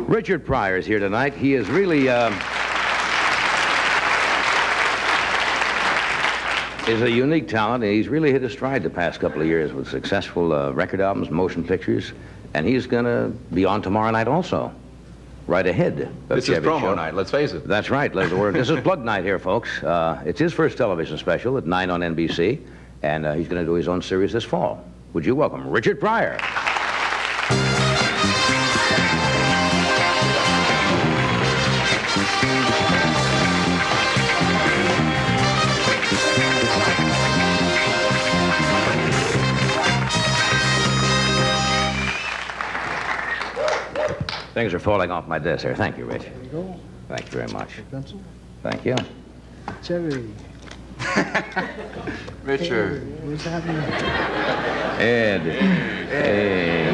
Richard Pryor is here tonight. He is really is a unique talent, and he's really hit his stride the past couple of years with successful record albums, motion pictures, and he's going to be on tomorrow night also, right ahead of This Chevy is promo show. night, let's face it. That's right. This is plug night here, folks. It's his first television special at 9 on NBC, and he's going to do his own series this fall. Would you welcome Richard Pryor? Things are falling off my desk here. Thank you, Rich. There you go. Thank you very much. Pencil. Thank you. Chevy. Richard. Hey, what's happening? Ed. Hey.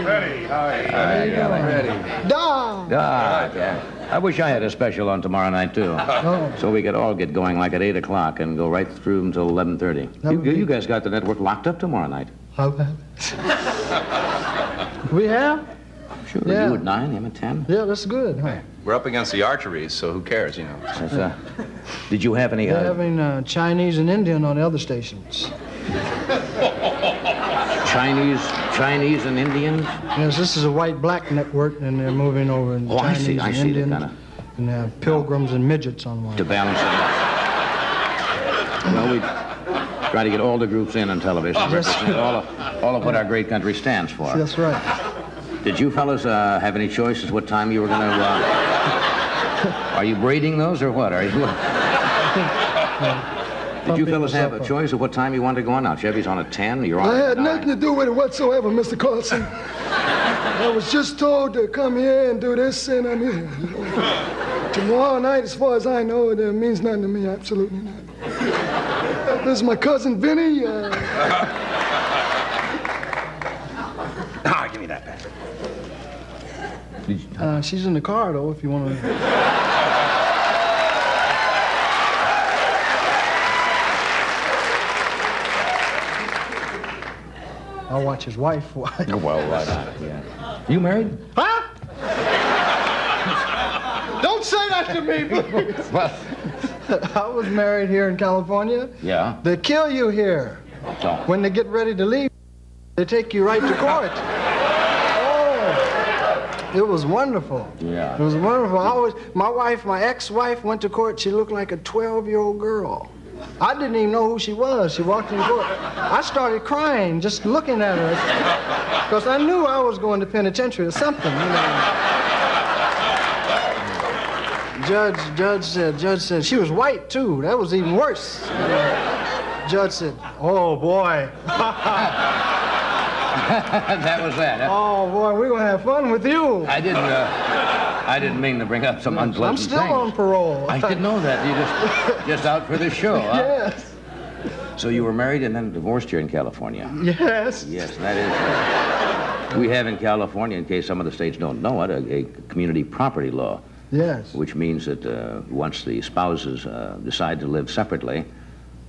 Ready. Ready. Dog. Yeah. I wish I had a special on tomorrow night, too. Oh. So we could all get going like at 8 o'clock and go right through until 11:30. That would be- You guys got the network locked up tomorrow night. How about we have? Sure. Yeah. You at 9, him at 10? Yeah, that's good. Huh? We're up against the archeries, so who cares, you know. That's, did you have any... They're having Chinese and Indian on the other stations. Chinese and Indians? Yes, this is a white-black network, and they're moving over in Oh, I Chinese see. I and see. They're Indian, kind of... and they have pilgrims and midgets on one. To balance it out. Well, we try to get all the groups in on television. Yes. Represent all of what our great country stands for. That's right. Did you fellas have any choices what time you were going to... Are you braiding those or what? Are you... Did you fellas have a choice of what time you wanted to go on? Now, Chevy's on at 10, you're on I at had 9. nothing to do with it whatsoever, Mr. Carson. I was just told to come here and do this, and I'm here. Tomorrow night, as far as I know, it means nothing to me, absolutely not. This is my cousin Vinny. Give me that back. She's in the car, though, if you want to... I'll watch his wife. Well, why not? Yeah. You married? Huh? Don't say that to me, please. Well, I was married here in California. yeah. They kill you here. Don't. When they get ready to leave, they take you right to court. Oh, it was wonderful. Yeah. It was wonderful. My ex-wife went to court. She looked like a 12-year-old girl. I didn't even know who she was. She walked in court. I started crying just looking at her because I knew I was going to penitentiary or something. You know. Judge said she was white too. That was even worse. Judge said, "Oh boy." That was that. Huh? Oh boy, we're gonna have fun with you. I didn't mean to bring up some unpleasant I'm still things. on parole. I didn't know that. You just out for this show, huh? Yes. So you were married and then divorced here in California. Yes. Yes, that is. We have in California, in case some of the states don't know it, a community property law, Yes. which means that once the spouses decide to live separately,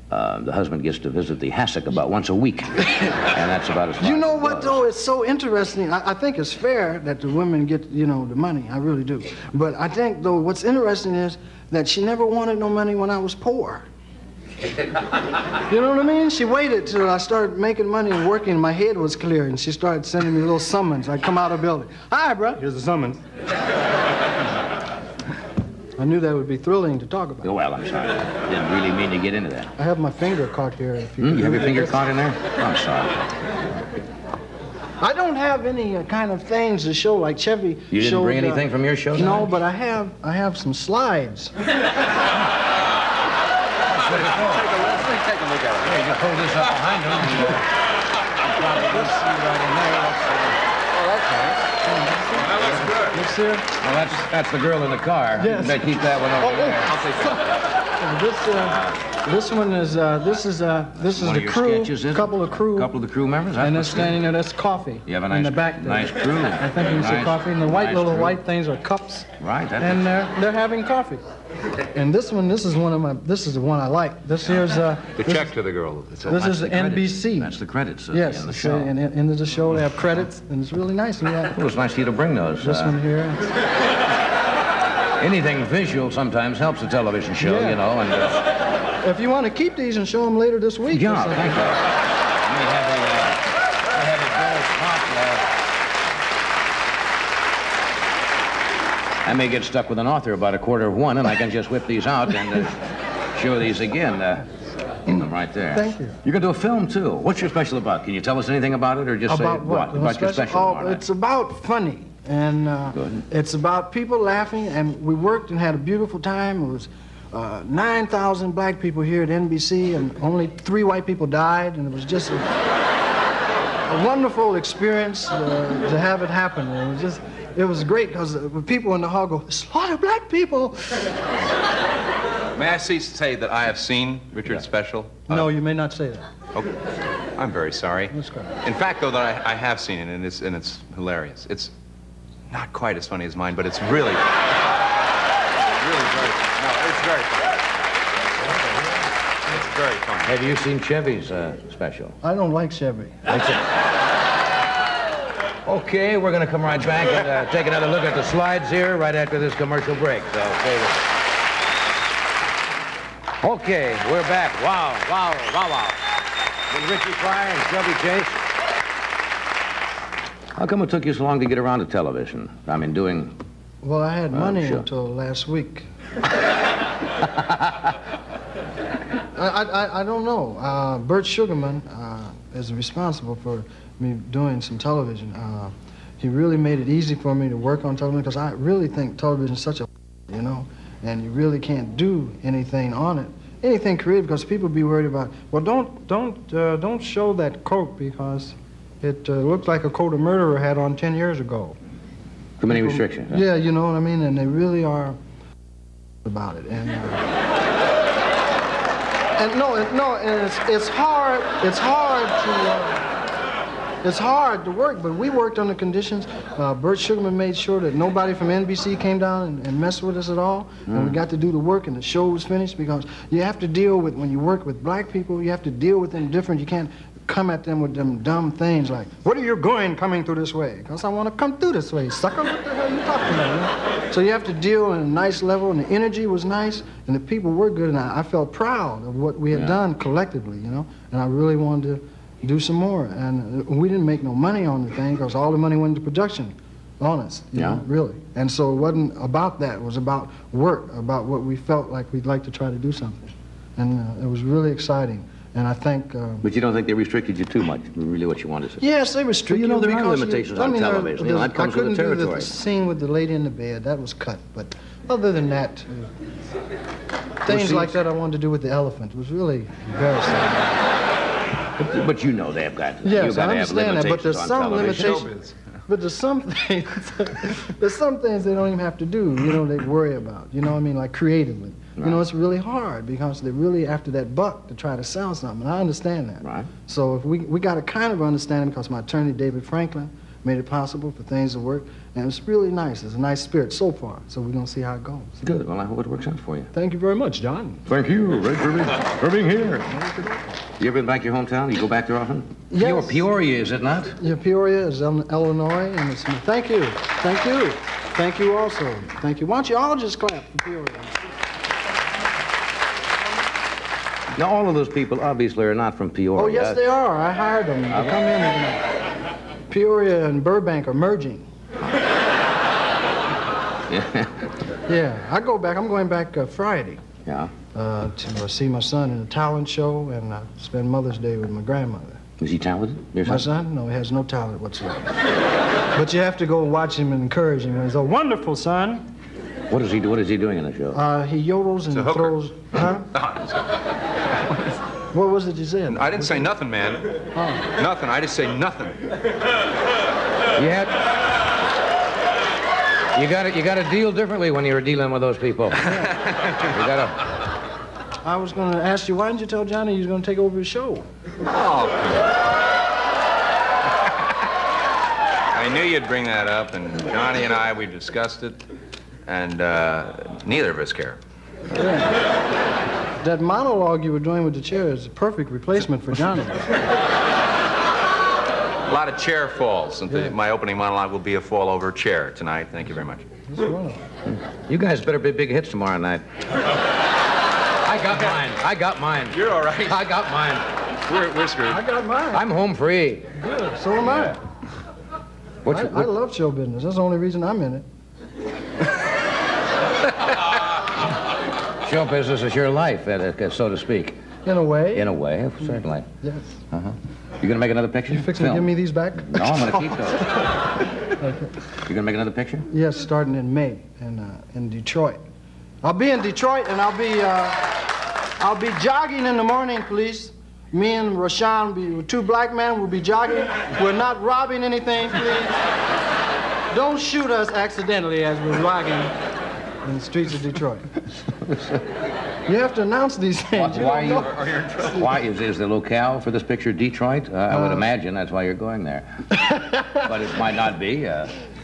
the husband gets to visit the hassock about once a week, and that's about as far You as know it what, goes. though? It's so interesting. I think it's fair that the women get, the money. I really do. But I think, though, what's interesting is that she never wanted no money when I was poor. You know what I mean? She waited till I started making money and working, and my head was clear, and she started sending me little summons. I'd come out of the building. Hi, bro. Here's the summons. I knew that would be thrilling to talk about. Oh, well, I'm sorry. Didn't really mean to get into that. I have my finger caught here. If You have your finger caught in there? I'm sorry. I don't have any kind of things to show like Chevy. You didn't showed, bring anything from your show No, tonight? but I have some slides. Take a look at it. Yeah, you can pull this up behind him. Probably see right in there. That looks good. Yes, sir. Well, that's the girl in the car. Yes. You better keep that one over there. I'll take that. This one is this is One the of your crew. sketches, is it? Couple of crew. Couple of the crew members. And they're That's standing there. That's coffee. You have a in nice, the back there. nice crew. I think you can see Nice- coffee. And the white nice little crew. white things are cups. Right. That And they're having coffee. And this is the one I like. This here's The check to the girl. this is the credits. NBC. That's the credits. Yes, In the it's, show. and end of the show they have credits, and it's really nice. And yeah, Well, it's nice of you to bring those. this one here. Anything visual sometimes helps a television show, Yeah. you know. And If you want to keep these and show them later this week. or yeah, something. thank you. We have a gold spot. I may get stuck with an author about 1:15, and I can just whip these out and show these again. Keep them right there. Thank you. You're going to do a film, too. What's your special about? Can you tell us anything about it, or just About say what? About your special part? It's about funny, and Good. it's about people laughing, and we worked and had a beautiful time. It was 9,000 black people here at NBC, and only 3 white people died, and it was just a wonderful experience to have it happen. It was great because people in the hall go, "There's a lot of black people." May I say that I have seen Richard's special? No, you may not say that. Okay. I'm very sorry. That's good. In fact, though, that I have seen it, and it's hilarious. It's not quite as funny as mine, but it's really very funny. No, it's very funny. It's very funny. Have you seen Chevy's special? I don't like Chevy. Okay, we're going to come right back and take another look at the slides here right after this commercial break. So stay with us. Okay, we're back. Wow. With Richie Pryor and Chevy Chase. How come it took you so long to get around to television? I mean, doing... Well, I had money sure. until last week. I don't know. Bert Sugarman is responsible for me doing some television. He really made it easy for me to work on television because I really think television is such a, you know, and you really can't do anything on it, anything creative, because people be worried about. Well, don't show that coat because it looks like a coat a murderer had on 10 years ago. Too many restrictions. Huh? Yeah, you know what I mean, and they really are about it. And it's hard. It's hard to work, but we worked under conditions. Bert Sugarman made sure that nobody from NBC came down and messed with us at all. And we got to do the work, and the show was finished because you have to deal with, when you work with black people, you have to deal with them different. You can't come at them with them dumb things like, "What are you going coming through this way?" Because I want to come through this way, sucker. What the hell are you talking about? You know? So you have to deal on a nice level, and the energy was nice, and the people were good, and I felt proud of what we had done collectively, you know, and I really wanted to do some more. And we didn't make no money on the thing because all the money went into production on us, you know, really. And so it wasn't about that. It was about work, about what we felt like we'd like to try to do something. And it was really exciting. And I think... But you don't think they restricted you too much, really what you wanted to say? Yes, they restricted you know, there are because limitations on television. You know, that comes with the I couldn't do territory. the scene with the lady in the bed. That was cut. But other than that, things like that I wanted to do with the elephant. It was really embarrassing. But you know they've got... Yes, you've got I to have understand that, but there's on some television. limitations. But there's some things they don't even have to do, you know, they worry about, you know what I mean, like creatively. Right. You know, it's really hard because they're really after that buck to try to sell something, and I understand that. Right. So if we got to kind of understand because my attorney, David Franklin, made it possible for things to work, and it's really nice. It's a nice spirit so far, so we're going to see how it goes. Good. Well, I hope it works out for you. Thank you very much, John. Thank you, Ray, for being here. You ever been back to your hometown? You go back there often? Yes. Peoria, is it not? Yeah, Peoria is in Illinois, and it's... Thank you. Thank you. Thank you also. Thank you. Why don't you all just clap for Peoria? Now, all of those people obviously are not from Peoria. Oh, yes, they are. I hired them to come in. And, Peoria and Burbank are merging. Yeah, I go back. I'm going back Friday. Yeah. To see my son in a talent show and spend Mother's Day with my grandmother. Is he talented? Your My son? No, he has no talent whatsoever. But you have to go watch him and encourage him. He's a wonderful son. What does he do? What is he doing in the show? He yodels and throws. Huh? What was it you said? I didn't say nothing, man. Oh. Nothing. I just say nothing. Yeah. You got to deal differently when you're dealing with those people. You got to I was going to ask you, why didn't you tell Johnny you was going to take over his show? Oh. I knew you'd bring that up, and Johnny and I, we discussed it, and neither of us care. Yeah. That monologue you were doing with the chair is a perfect replacement for Johnny. A lot of chair falls. My opening monologue will be a fall over chair tonight. Thank you very much. You guys better be big hits tomorrow night. I got mine. You're all right. I got mine. We're screwed. I got mine. I'm home free. Good. So am I. I love show business. That's the only reason I'm in it. Show business is your life, so to speak. In a way. In a way, certainly. Yes. Uh-huh. You gonna make another picture? You fixing to give me these back? No, I'm gonna keep those. Okay. You gonna make another picture? Yes, starting in May in Detroit. I'll be in Detroit and I'll be jogging in the morning, please. Me and Rashawn, two black men, will be jogging. We're not robbing anything, please. Don't shoot us accidentally as we're jogging in the streets of Detroit. You have to announce these things. Why is the locale for this picture Detroit? I would imagine that's why you're going there. But it might not be.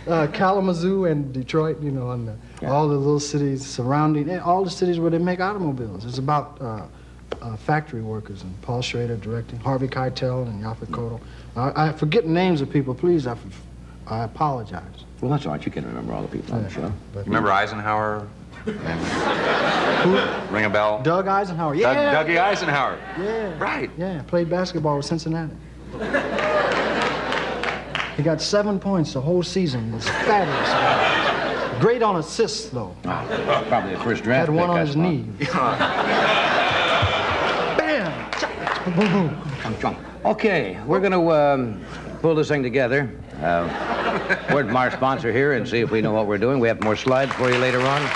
Kalamazoo and Detroit, and all the little cities surrounding, all the cities where they make automobiles. It's about factory workers, and Paul Schrader directing, Harvey Keitel and Yaphet Kotto. I forget names of people. Please, I apologize. Well, that's all right. You can remember all the people on the show. Remember Eisenhower? Who? Ring a bell? Doug Eisenhower. Yeah. Dougie Eisenhower. Yeah. Right. Yeah, played basketball with Cincinnati. He got 7 points the whole season. It was fabulous. Great on assists, though. Probably the first draft. Had one on his knee. Bam! Boom, boom. Okay, we're going to pull this thing together. Word from our sponsor here and see if we know what we're doing. We have more slides for you later on.